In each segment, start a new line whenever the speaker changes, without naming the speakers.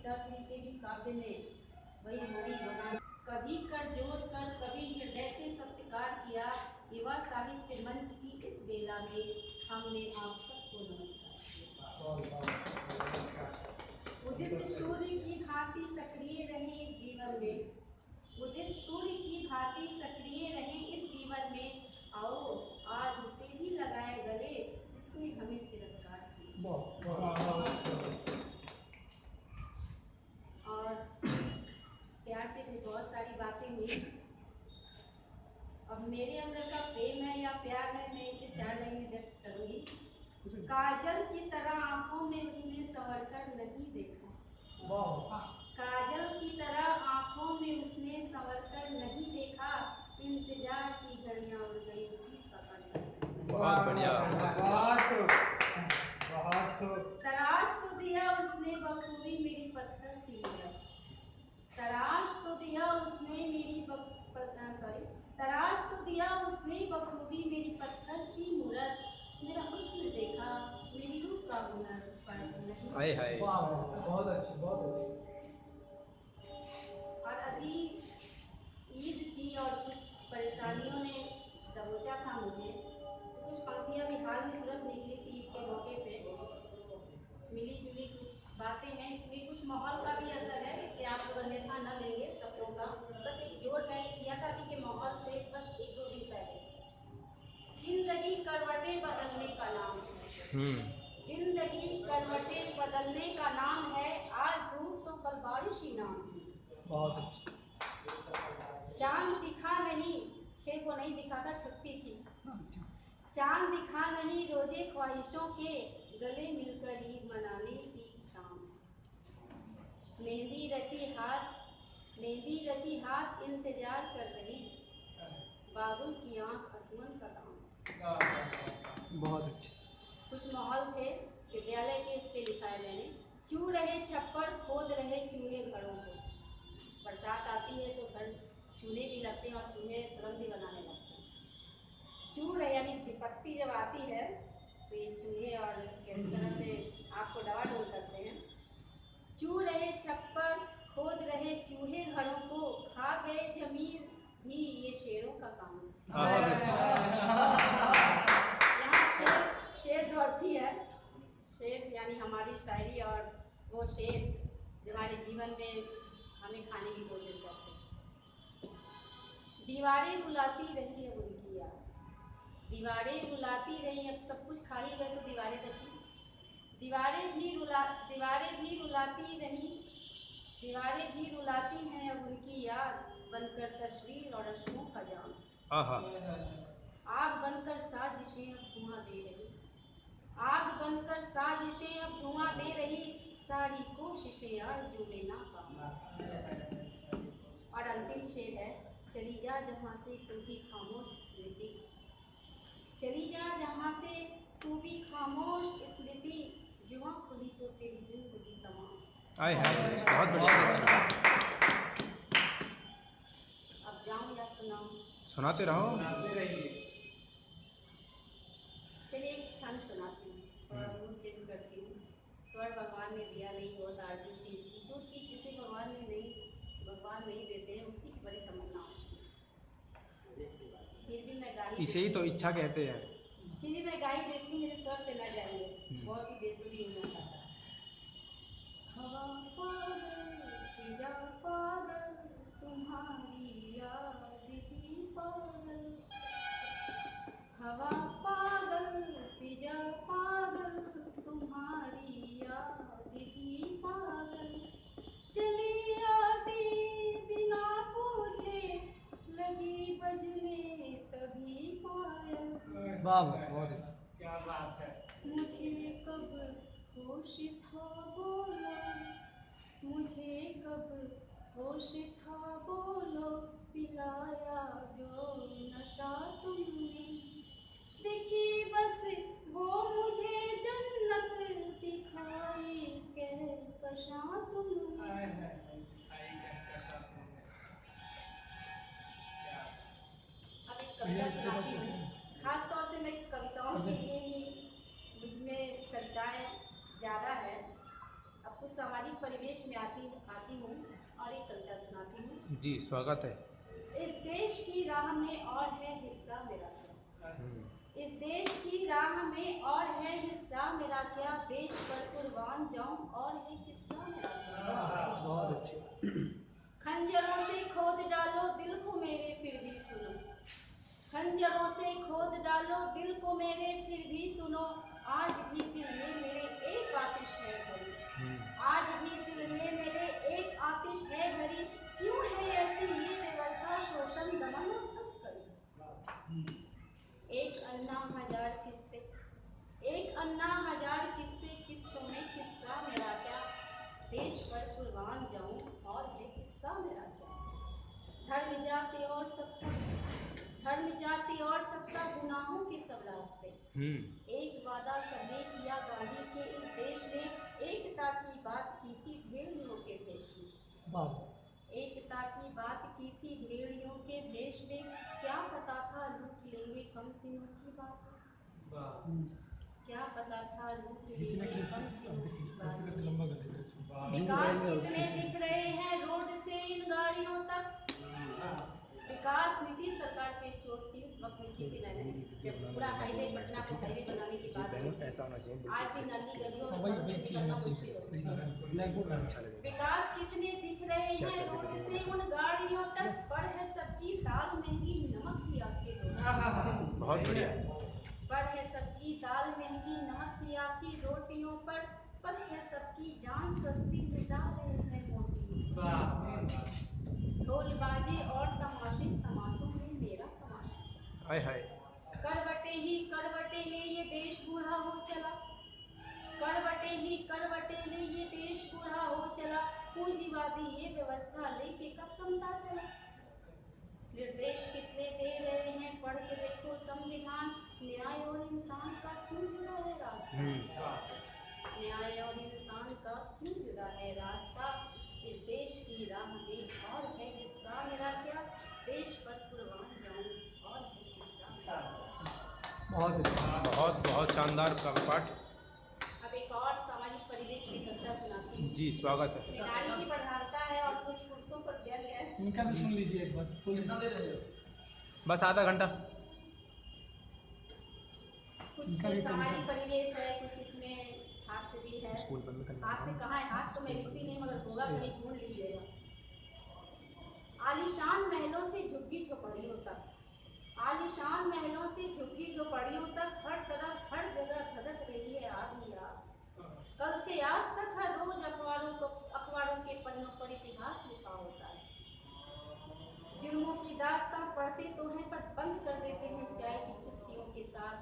पिताश्री के भी काव्य में वही होली बना। कभी कर जोड़ कर कभी हृदय से सत्कार किया। युवा साहित्य मंच की इस बेला में हमने आप सबको नमस्कार किया। उदित सूर्य की भांति सक्रिय रहे इस जीवन में, उदित सूर्य की भांति सक्रिय रहे इस जीवन में। आओ आज उसे भी लगाए गले जिसने हमें तिरस्कार किया। और प्यार पे भी बहुत सारी बातें हुई। अब मेरे अंदर का प्रेम है या प्यार है, मैं इसे 4 लाइन में व्यक्त करूंगी। काजल की तरह आंखों में उसने संवरकर नहीं देखा। काजल की तरह आंखों में उसने संवरकर नहीं देखा। इंतजार की घड़ियां उड़ गई उसकी पकड़।
बहुत बढ़िया।
तराश तो दिया उसने बखूबी मेरी पत्थर सी मूरत। तराश तो दिया उसने तराश तो दिया उसने बखूबी मेरी पत्थर सी मूरत। मेरा हुस्न देखा मेरी रूह का हुनर पर नहीं।
हाय हाय,
बहुत अच्छी, बहुत अच्छी।
और अभी ईद थी और कुछ परेशानियों ने दबोचा था मुझे, तो कुछ पंक्तियाँ भी हाल में तुरंत निकली थी ईद के मौके पे। मिली जुली कुछ बातें हैं, इसमें कुछ माहौल का भी असर है, इसे आप लोग अन्यथा न लेंगे शब्दों का। बस एक जोड़ मैंने किया था अभी के माहौल से, बस 1-2 दिन पहले। जिंदगी करवटें बदलने का नाम है। जिंदगी करवटें बदलने का नाम है। आज धूप तो कल बारिश ही नाम है।
बहुत अच्छा।
चांद दिखा नहीं, 6 को नहीं दिखा था, छुट्टी थी। चांद दिखा नहीं रोजे ख्वाहिशों के, गले मिलकर ईद मनाने की शाम। मेहंदी रची हाथ इंतजार कर रही, बाबुल की आंख आसमान का दाम।
बहुत अच्छी।
कुछ माहौल थे विद्यालय के, इस पे लिखा है मैंने। चू रहे छप्पर खोद रहे चूहे घरों को। बरसात आती है तो घर चूल्हे भी लगते हैं और चूहे सुरंग भी बनाने लगते हैं। चू रहे यानी विपत्ति जब आती है तो ये चूहे और किस तरह से आपको डवाडोल करते हैं। चू रहे छप्पर खोद रहे चूहे घरों को, खा गए जमीर भी ये शेरों का काम है। यहाँ शेर द्वर्थी है। शेर यानी हमारी शायरी और वो शेर जो हमारे जीवन में हमें खाने की कोशिश करते हैं। दीवारें रुलाती रही है उनकी याद, दीवारें रुलाती रही, अब सब कुछ खा ही गए तो दीवारें बची। दीवारें भी रुलाती हैं अब उनकी याद, बनकर तस्वीर और रस्मों का जाम। आग बनकर साजिशें अब धुआं दे रही, आग बनकर साजिशें अब धुआं दे रही, सारी कोशिशें आरज़ू में नाकाम। और अंतिम शेर है, चली जा जहाँ से तू भी खामोश स्मृति, चली जा जहाँ से तू भी खामोश स्मृति, जुआ खुली तो तेरी जिंदगी तमाम।
बहुत बढ़िया।
अब जाऊँ या सुनाऊँ?
सुनाते रहो।
चलिए एक छंद सुनाती हूँ, थोड़ा मूड चेंज करती हूँ। स्वर भगवान ने दिया नहीं, बहुत आरज़ू थी इसकी। जो चीज़ जिसे भगवान नहीं देते हैं उसी की बड़ी तमन्ना होती है। फिर भी मैं गाई,
इसे ही तो इच्छा कहते हैं।
फिर भी मैं गाई देती हूँ, मेरे स्वर पे ना जाएंगे, बहुत ही बेसुरी हूँ मैं। हवा पागल फिजा पागल तुम्हारी याद ही पागल, हवा पागल फिजा पागल तुम्हारी याद ही पागल, चली आती बिना पूछे लगी बजने तभी पायल।
वाह, बहुत क्या बात है।
मुझे कब होश था बोलो, मुझे कब होश था बोलो, पिलाया जो नशा तुमने, दिखी बस वो मुझे जन्नत दिखाई कहकशा तुमने। अब एक कविता सुनाती हूँ। खास तौर से मैं कविताओं के लिए ही, मुझमें कविताएं ज़्यादा है। अब कुछ सामाजिक परिवेश में आती हूँ और एक कविता सुनाती हूँ।
जी स्वागत है।
इस देश की राह में और है हिस्सा मेरा क्या, इस देश की राह में और है हिस्सा मेरा क्या, देश पर कुर्बान जाऊं और है किस्सा मेरा क्या।
बहुत अच्छे।
खंजरों से खोद डालो दिल को मेरे फिर भी सुनो, खंजरों से खोद डालो दिल को मेरे फिर भी सुनो, आज भी दिल में मेरे एक आतिश है भरी, आज भी दिल में मेरे एक आतिश है भरी, क्यों है ऐसी ये व्यवस्था शोषण दमन और तस्करी। एक अन्ना हजार किस्से, एक अन्ना हजार किस्से, किस्सों में किस्सा मेरा क्या, देश पर कुर्बान जाऊं और है किस्सा मेरा क्या। धर्म जाति और सत्ता, धर्म जाति और सत्ता गुनाहों के सब रास्ते, एक वादा सबने किया गांधी के इस देश में, एकता की बात की थी भेड़ियों के भेष में, एकता की बात की थी भेड़ियों के भेष में, क्या पता था लूट लेंगे कम सिनों की बात, क्या पता था लूट लेंगे कम सिनों की बात। विकास कितने दिख रहे हैं रोड से इन गाड़ियों तक, विकास नीति सरकार पे चोट थी उस वक्त लिखी थी मैंने, जब पूरा हाईवे पटना को हाईवे बनाने की बात थी।
ऐसा होना चाहिए।
आज भी नली गलियों में करना मुश्किल है। विकास कितने दिख रहे हैं रोड से उन गाड़ियों तक, पर है सब्जी दाल महंगी नमक की आखिर,
बहुत बढ़िया।
पर है सब्जी दाल महंगी नमक की आखिर रोटियों पर, बस है सबकी जान सस्ती लुटा रहे हैं मोदी। ढोल बाजे और तमाशे, तमाशों में मेरा तमाशा,
हाय हाय।
करवटे ही करवटे ले ये देश बूढ़ा हो चला, करवटे ही करवटे ले ये देश बूढ़ा हो चला, पूंजीवादी ये व्यवस्था लेके कब समता चला। निर्देश कितने दे रहे हैं पढ़ के देखो संविधान, न्याय और इंसान का क्यों जुदा है रास्ता, न्याय और इंसान का क्यों जुदा है रास्ता, इस देश की राह में और है हिस्सा मेरा क्या, देश पर कुर्बान जाऊं और है हिस्सा।
बहुत अच्छा।
बहुत बहुत शानदार कवि पाठ।
अब एक और सामाजिक परिवेश की कविता सुनाती हूँ।
जी स्वागत है।
इसमें नारी की प्रधानता है और कुछ पुरुषों पर व्यंग्य है।
इनका भी सुन लीजिए एक बार। कितना दे रहे हो?
बस आधा घंटा।
कुछ सामाजिक परिवेश है, कुछ इसमें हास्य भी है।
स्कूल बंद करना।
हास्य कहाँ है, हास्य तो मैं लिखती नहीं मगर होगा कहीं ढूंढ लीजिएगा। आलीशान महलों से झुग्गी झोपड़ियों तक, आलीशान महलों से झुग्गी झोपड़ियों तक, हर तरफ हर जगह धधक रही है आग ही आग। कल से आज तक हर रोज अखबारों के पन्नों पर इतिहास लिखा होता है। जुर्मों की दास्तां पढ़ते तो हैं पर बंद कर देते हैं चाय की चुस्कियों के साथ।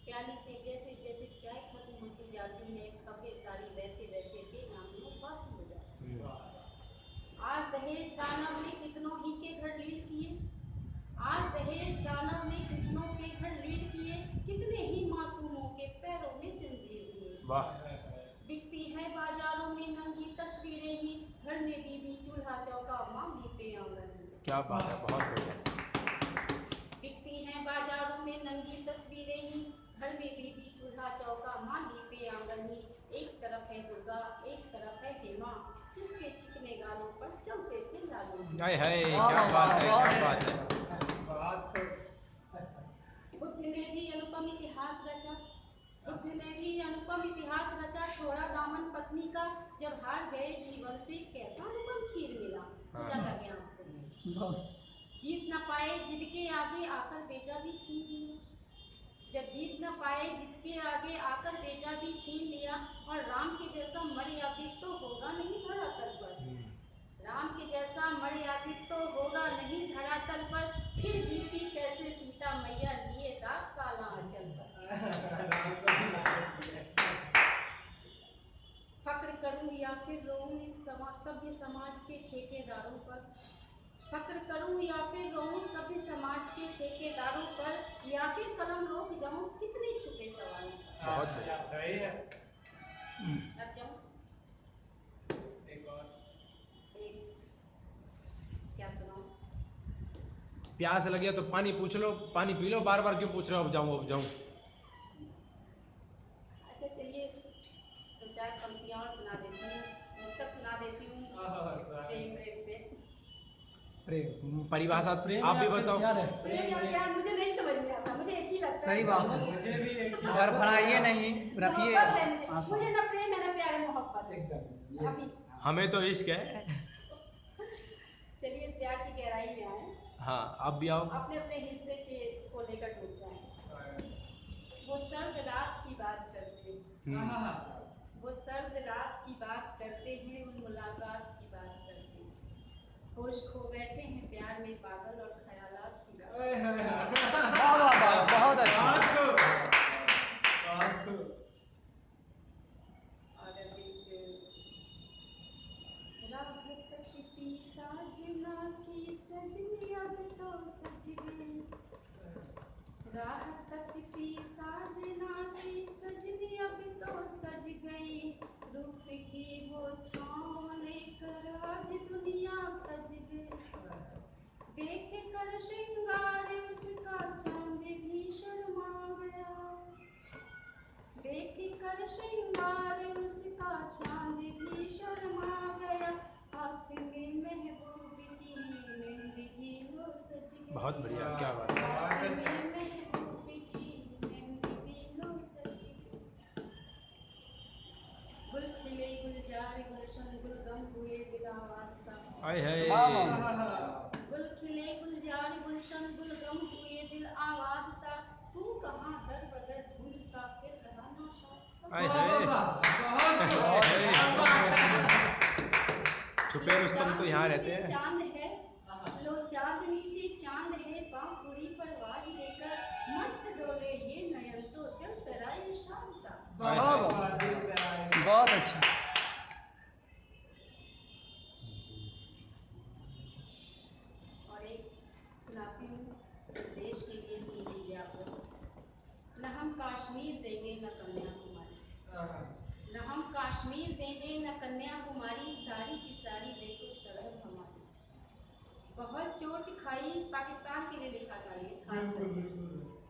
प्याली से जैसे जैसे चाय खत्म होती जाती है, खबरें सारी वैसे वैसे बेनामी उदासी हो जाती है। आज दहेज दानव ने कितनों ही के घर लील किए, आज दहेज दानव ने कितनों के घर लील किए, कितने ही मासूमों के पैरों में जंजीर दिए।
वाह।
बिकती है बाजारों में नंगी तस्वीरें ही, घर में बीबी चूल्हा चौका मांगी पे आंगन।
क्या बात है, बहुत बढ़िया।
बिकती हैं बाजारों में नंगी तस्वीरें ही, घर में बीबी चूल्हा चौका मांगी पे आंगनी। एक तरफ है दुर्गा एक तरफ है हेमा, जिसके चिकने गालों पर चलते थे लालू।
हाय हाय, क्या बात है, क्या बात है।
बुद्ध ने भी अनुपम इतिहास रचा, बुद्ध ने भी अनुपम इतिहास रचा, छोड़ा दामन पत्नी का, जब हार गए जीवन से कैसा अनुपम खीर मिला। सुजाता ज्ञान से जीत न पाए जिद के आगे आकर बेटा भी छीन लिया, जब जीत न पाए जिद के आगे आकर बेटा भी छीन लिया। और राम के जैसा मर्यादित तो होगा नहीं धरातल पर, राम के जैसा मर्यादित तो होगा नहीं धरातल पर, फिर जीती कैसे सीता मैया लिए दाग काला आंचल पर। फक्र करूं या फिर रोऊं इस सभ्य समाज के ठेकेदारों पर, फक्र करूं या फिर रोऊं सभ्य समाज के ठेकेदारों पर, या फिर कलम रोक जाऊं कितने छुपे सवालों पर।
बहुत बढ़िया।
सही है।
अब जाऊं
एक और
क्या सुनाऊं?
प्यास लगी है तो पानी पूछ लो, पानी पी लो, बार बार क्यों पूछ रहे हो? अब जाऊँ अब जाऊँ।
अच्छा चलिए दो चार पंक्तियां और सुना देती हूँ, मुक्तक सुना प्रेम प्रेम पे
प्रेम
परिभाषा
प्रेम
आप भी
या फिर
बताओ।
प्यार है?
प्रेम या प्यार मुझे नहीं समझ में आता, मुझे एक ही लगता है।
सही बात है।
मुझे भी एक ही
डर भराइए नहीं, रखिए
मोहब्बत है मुझे,
आशा।
मुझे ना प्रेम है ना प्यार है, मोहब्बत है।
एकदम
अभी
हमें तो इश्क है।
चलिए इस प्यार की गहराई में आए,
हाँ आप भी आओ।
अपने अपने हिस्से के को लेकर टूट जाए। वो सर्द रात की बात करते हैं, वो सर्द रात की बात करते हैं, उन मुलाकात की बात करते हैं। होश खो बैठे हैं प्यार में पागल और ख्यालात की बात।
वाह वाह वाह, बहुत अच्छा।
और रात कटती साजना की सजनी अब तो सज गई, राह तकती साजना की सजनी अब तो सज गई, रूप की वो छाँव लेकर आज दुनिया तज गई, देख कर श्रृंगार उसका चांद भी शर्मा गया, देख कर श्रृंगार उसका चांद भी शर्मा गया, हाथ में महबूब की मेहंदी भी वो सज गई।
बहुत बढ़िया, क्या बात है।
हाथ में महबूब की मेहंदी भी वो सज गई। गुल खिले गुलजार गुलशन गुलगम हुए दिलावार सा,
आए है।
गुल खिले गुलजार गुलशन गुलगम हुए दिल आवाज सा, तू कहाँ दर बदर ढूंढता फिर रहा नाशाद सा।
आए है। छुपे रुस्तम तो यहाँ रहते हैं।
चांद है लो चांदनी सी चांद है, बांखुड़ी परवाज लेकर मस्त डोले ये नयन तो दिल तेरा इरशाद सा।
बहुत अच्छा।
और एक सुनाती हूँ इस देश के लिए, सुन लीजिए आप लोग। न हम कश्मीर देंगे न कन्याकुमारी, न हम कश्मीर देंगे न कन्याकुमारी, सारी की सारी देखो सड़क हमारी। बहुत चोट खाई, पाकिस्तान के लिए लिखा था ये खास करके।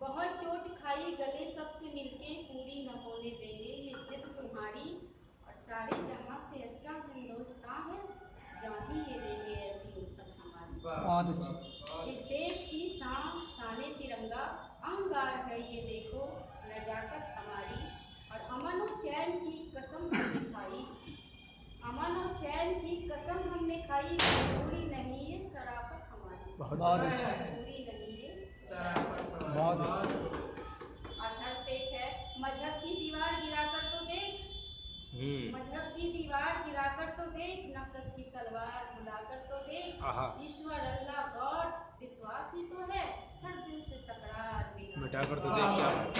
बहुत चोट खाई गले सबसे मिलके, पूरी न होने देंगे ये जिद तुम्हारी, और सारे जहाँ से अच्छा हिंदुस्तान है, जहाँ भी ये देंगे ऐसी उल्फत हमारी।
बहुत अच्छा।
इस देश की शान शाने तिरंगा अंगार है ये देखो नजाकत हमारी, और अमन और चैन की कसम हमने खाई, अमन और चैन की कसम हमने खाई, पूरी नहीं ये शराफत हमारी।
बहुत अच्छा।
पूरी नहीं ये शराफत हमारी।
बहुत अच्छा।
और थर्ड पेज है, मजहब की दीवार गिराकर तो देख, मजहब की दीवार गिराकर तो देख, नफरत की तलवार बुलाकर तो देख,
आहा।
ईश्वर अल्लाह गॉड विश्वास ही तो है, हर दिल से तकरार
मिटा कर तो देख क्या बात है।